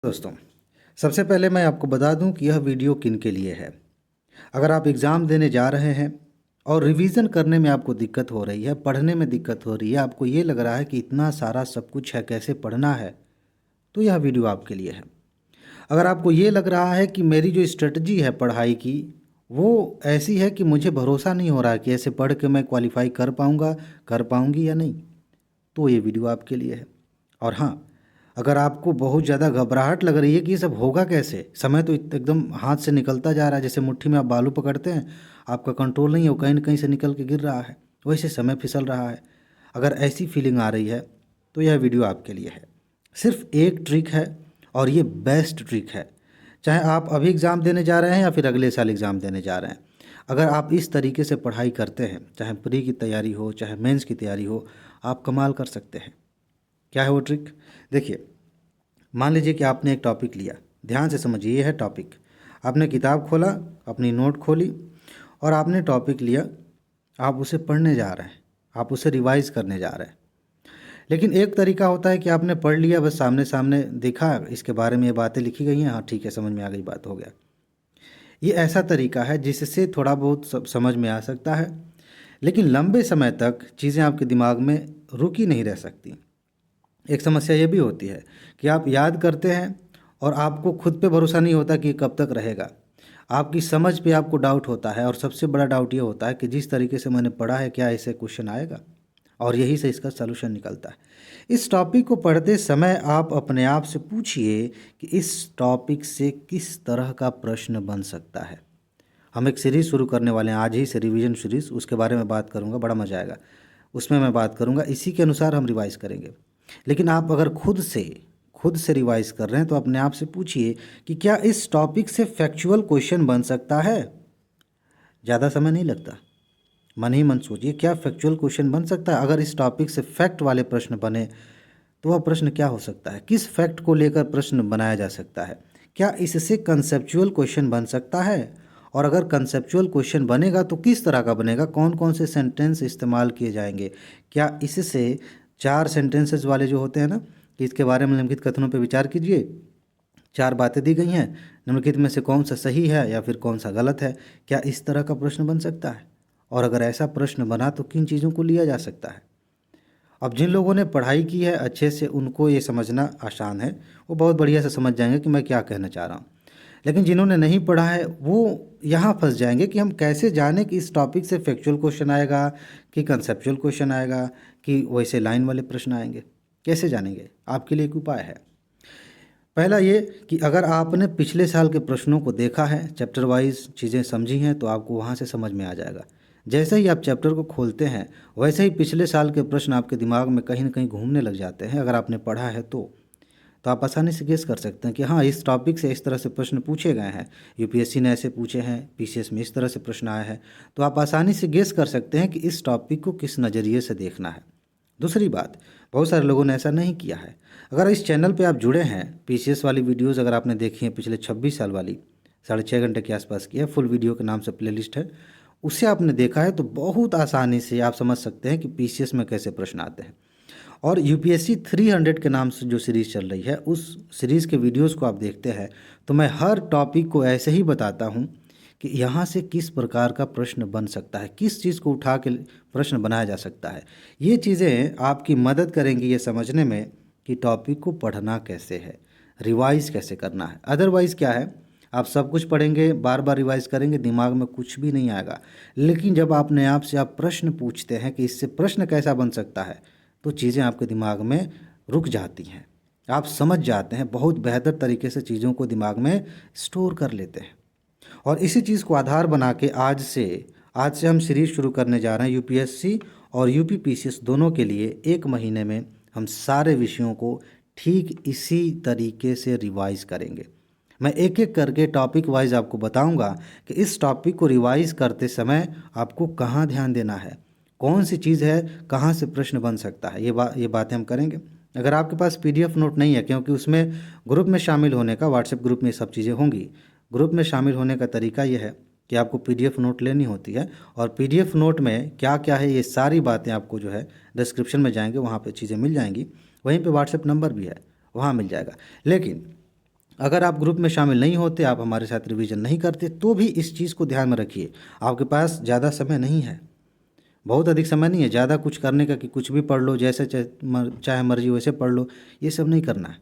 दोस्तों, सबसे पहले मैं आपको बता दूं कि यह वीडियो किन के लिए है। अगर आप एग्ज़ाम देने जा रहे हैं और रिवीज़न करने में आपको दिक्कत हो रही है, पढ़ने में दिक्कत हो रही है, आपको ये लग रहा है कि इतना सारा सब कुछ है, कैसे पढ़ना है, तो यह वीडियो आपके लिए है। अगर आपको ये लग रहा है कि मेरी जो स्ट्रेटजी है पढ़ाई की, वो ऐसी है कि मुझे भरोसा नहीं हो रहा है कि ऐसे पढ़ के मैं क्वालिफ़ाई कर पाऊँगा, कर पाऊँगी या नहीं, तो ये वीडियो आपके लिए है। और हाँ, अगर आपको बहुत ज़्यादा घबराहट लग रही है कि ये सब होगा कैसे, समय तो एकदम हाथ से निकलता जा रहा है, जैसे मुट्ठी में आप बालू पकड़ते हैं, आपका कंट्रोल नहीं है, वो कहीं न कहीं से निकल के गिर रहा है, वैसे समय फिसल रहा है। अगर ऐसी फीलिंग आ रही है तो यह वीडियो आपके लिए है। सिर्फ एक ट्रिक है और ये बेस्ट ट्रिक है। चाहे आप अभी एग्ज़ाम देने जा रहे हैं या फिर अगले साल एग्ज़ाम देने जा रहे हैं, अगर आप इस तरीके से पढ़ाई करते हैं, चाहे प्री की तैयारी हो, चाहे मेंस की तैयारी हो, आप कमाल कर सकते हैं। क्या है वो ट्रिक? देखिए, मान लीजिए कि आपने एक टॉपिक लिया, ध्यान से समझिए, ये है टॉपिक। आपने किताब खोला, अपनी नोट खोली और आपने टॉपिक लिया, आप उसे पढ़ने जा रहे हैं, आप उसे रिवाइज करने जा रहे हैं। लेकिन एक तरीका होता है कि आपने पढ़ लिया, बस सामने सामने देखा, इसके बारे में ये बातें लिखी गई हैं, हाँ ठीक है, समझ में आ गई, बात हो गया। ये ऐसा तरीका है जिससे थोड़ा बहुत समझ में आ सकता है, लेकिन लंबे समय तक चीज़ें आपके दिमाग में रुकी नहीं रह सकती। एक समस्या ये भी होती है कि आप याद करते हैं और आपको खुद पे भरोसा नहीं होता कि कब तक रहेगा। आपकी समझ पे आपको डाउट होता है और सबसे बड़ा डाउट ये होता है कि जिस तरीके से मैंने पढ़ा है क्या ऐसे क्वेश्चन आएगा, और यही से इसका सलूशन निकलता है। इस टॉपिक को पढ़ते समय आप अपने आप से पूछिए कि इस टॉपिक से किस तरह का प्रश्न बन सकता है। हम एक सीरीज़ शुरू करने वाले हैं आज ही से, रिवीजन सीरीज़, उसके बारे में बात करूंगा, बड़ा मज़ा आएगा। उसमें मैं बात करूंगा, इसी के अनुसार हम रिवाइज़ करेंगे। लेकिन आप अगर खुद से रिवाइज़ कर रहे हैं तो अपने आप से पूछिए कि क्या इस टॉपिक से फैक्चुअल क्वेश्चन बन सकता है। ज़्यादा समय नहीं लगता, मन ही मन सोचिए क्या फैक्चुअल क्वेश्चन बन सकता है। अगर इस टॉपिक से फैक्ट वाले प्रश्न बने तो वह प्रश्न क्या हो सकता है, किस फैक्ट को लेकर प्रश्न बनाया जा सकता है, क्या इससे कंसेप्चुअल क्वेश्चन बन सकता है, और अगर कंसेप्चुअल क्वेश्चन बनेगा तो किस तरह का बनेगा, कौन कौन से सेंटेंस इस्तेमाल किए जाएंगे, क्या इससे चार सेंटेंसेस वाले जो होते हैं ना कि इसके बारे में निम्नलिखित कथनों पर विचार कीजिए, चार बातें दी गई हैं, निम्नलिखित में से कौन सा सही है या फिर कौन सा गलत है, क्या इस तरह का प्रश्न बन सकता है, और अगर ऐसा प्रश्न बना तो किन चीज़ों को लिया जा सकता है। अब जिन लोगों ने पढ़ाई की है अच्छे से, उनको ये समझना आसान है, वो बहुत बढ़िया से समझ जाएंगे कि मैं क्या कहना चाह रहा हूँ। लेकिन जिन्होंने नहीं पढ़ा है वो यहाँ फंस जाएंगे कि हम कैसे जाने कि इस टॉपिक से फैक्चुअल क्वेश्चन आएगा कि कंसेप्चुअल क्वेश्चन आएगा कि वैसे लाइन वाले प्रश्न आएंगे, कैसे जानेंगे। आपके लिए एक उपाय है। पहला ये कि अगर आपने पिछले साल के प्रश्नों को देखा है, चैप्टर वाइज चीज़ें समझी हैं, तो आपको वहाँ से समझ में आ जाएगा। जैसे ही आप चैप्टर को खोलते हैं वैसे ही पिछले साल के प्रश्न आपके दिमाग में कहीं ना कहीं घूमने लग जाते हैं। अगर आपने पढ़ा है तो आप आसानी से गेस कर सकते हैं कि हाँ, इस टॉपिक से इस तरह से प्रश्न पूछे गए हैं, यूपीएससी ने ऐसे पूछे हैं, पीसीएस में इस तरह से प्रश्न आया है, तो आप आसानी से गेस कर सकते हैं कि इस टॉपिक को किस नज़रिए से देखना है। दूसरी बात, बहुत सारे लोगों ने ऐसा नहीं किया है। अगर इस चैनल पे आप जुड़े हैं, पीसीएस वाली वीडियोस अगर आपने देखी हैं पिछले 26 साल वाली, 6.5 घंटे के आसपास की है, फुल वीडियो के नाम से प्लेलिस्ट है, उससे आपने देखा है तो बहुत आसानी से आप समझ सकते हैं कि पीसीएस में कैसे प्रश्न आते हैं। और यूपीएससी 300 के नाम से जो सीरीज़ चल रही है, उस सीरीज़ के वीडियोस को आप देखते हैं तो मैं हर टॉपिक को ऐसे ही बताता हूँ कि यहाँ से किस प्रकार का प्रश्न बन सकता है, किस चीज़ को उठा के प्रश्न बनाया जा सकता है। ये चीज़ें आपकी मदद करेंगी ये समझने में कि टॉपिक को पढ़ना कैसे है, रिवाइज कैसे करना है। अदरवाइज़ क्या है, आप सब कुछ पढ़ेंगे, बार बार रिवाइज करेंगे, दिमाग में कुछ भी नहीं आएगा। लेकिन जब अपने आप से आप प्रश्न पूछते हैं कि इससे प्रश्न कैसा बन सकता है, तो चीज़ें आपके दिमाग में रुक जाती हैं, आप समझ जाते हैं, बहुत बेहतर तरीके से चीज़ों को दिमाग में स्टोर कर लेते हैं। और इसी चीज़ को आधार बना के आज से हम सीरीज़ शुरू करने जा रहे हैं यूपीएससी और यूपी पीसीएस दोनों के लिए। 1 महीने में हम सारे विषयों को ठीक इसी तरीके से रिवाइज करेंगे। मैं एक एक करके टॉपिक वाइज आपको बताऊंगा कि इस टॉपिक को रिवाइज करते समय आपको कहाँ ध्यान देना है, कौन सी चीज़ है, कहाँ से प्रश्न बन सकता है, ये बातें हम करेंगे। अगर आपके पास पीडीएफ नोट नहीं है, क्योंकि उसमें ग्रुप में शामिल होने का, व्हाट्सएप ग्रुप में ये सब चीज़ें होंगी, ग्रुप में शामिल होने का तरीका ये है कि आपको पीडीएफ नोट लेनी होती है, और पीडीएफ नोट में क्या क्या है ये सारी बातें आपको जो है डिस्क्रिप्शन में जाएंगे, वहाँ पे चीज़ें मिल जाएंगी, वहीं पे व्हाट्सएप नंबर भी है, वहाँ मिल जाएगा। लेकिन अगर आप ग्रुप में शामिल नहीं होते, आप हमारे साथ रिवीजन नहीं करते, तो भी इस चीज़ को ध्यान में रखिए। आपके पास ज़्यादा समय नहीं है, बहुत अधिक समय नहीं है ज़्यादा कुछ करने का कि कुछ भी पढ़ लो, जैसे चाहे मर्जी वैसे पढ़ लो। ये सब नहीं करना है।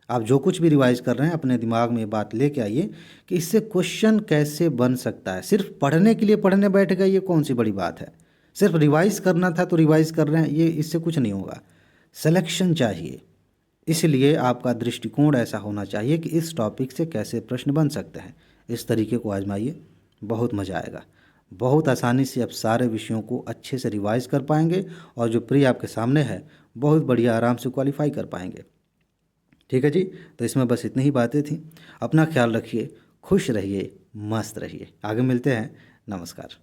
आप जो कुछ भी रिवाइज़ कर रहे हैं अपने दिमाग में ये बात लेके आइए कि इससे क्वेश्चन कैसे बन सकता है। सिर्फ पढ़ने के लिए पढ़ने बैठ गए, ये कौन सी बड़ी बात है। सिर्फ रिवाइज़ करना था तो रिवाइज़ कर रहे हैं, ये इससे कुछ नहीं होगा। सिलेक्शन चाहिए। इसलिए आपका दृष्टिकोण ऐसा होना चाहिए कि इस टॉपिक से कैसे प्रश्न बन सकते हैं। इस तरीके को आजमाइए, बहुत मज़ा आएगा। बहुत आसानी से आप सारे विषयों को अच्छे से रिवाइज कर पाएंगे और जो प्री आपके सामने है बहुत बढ़िया आराम से क्वालिफाई कर पाएंगे। ठीक है जी, तो इसमें बस इतनी ही बातें थी। अपना ख्याल रखिए, खुश रहिए, मस्त रहिए। आगे मिलते हैं। नमस्कार।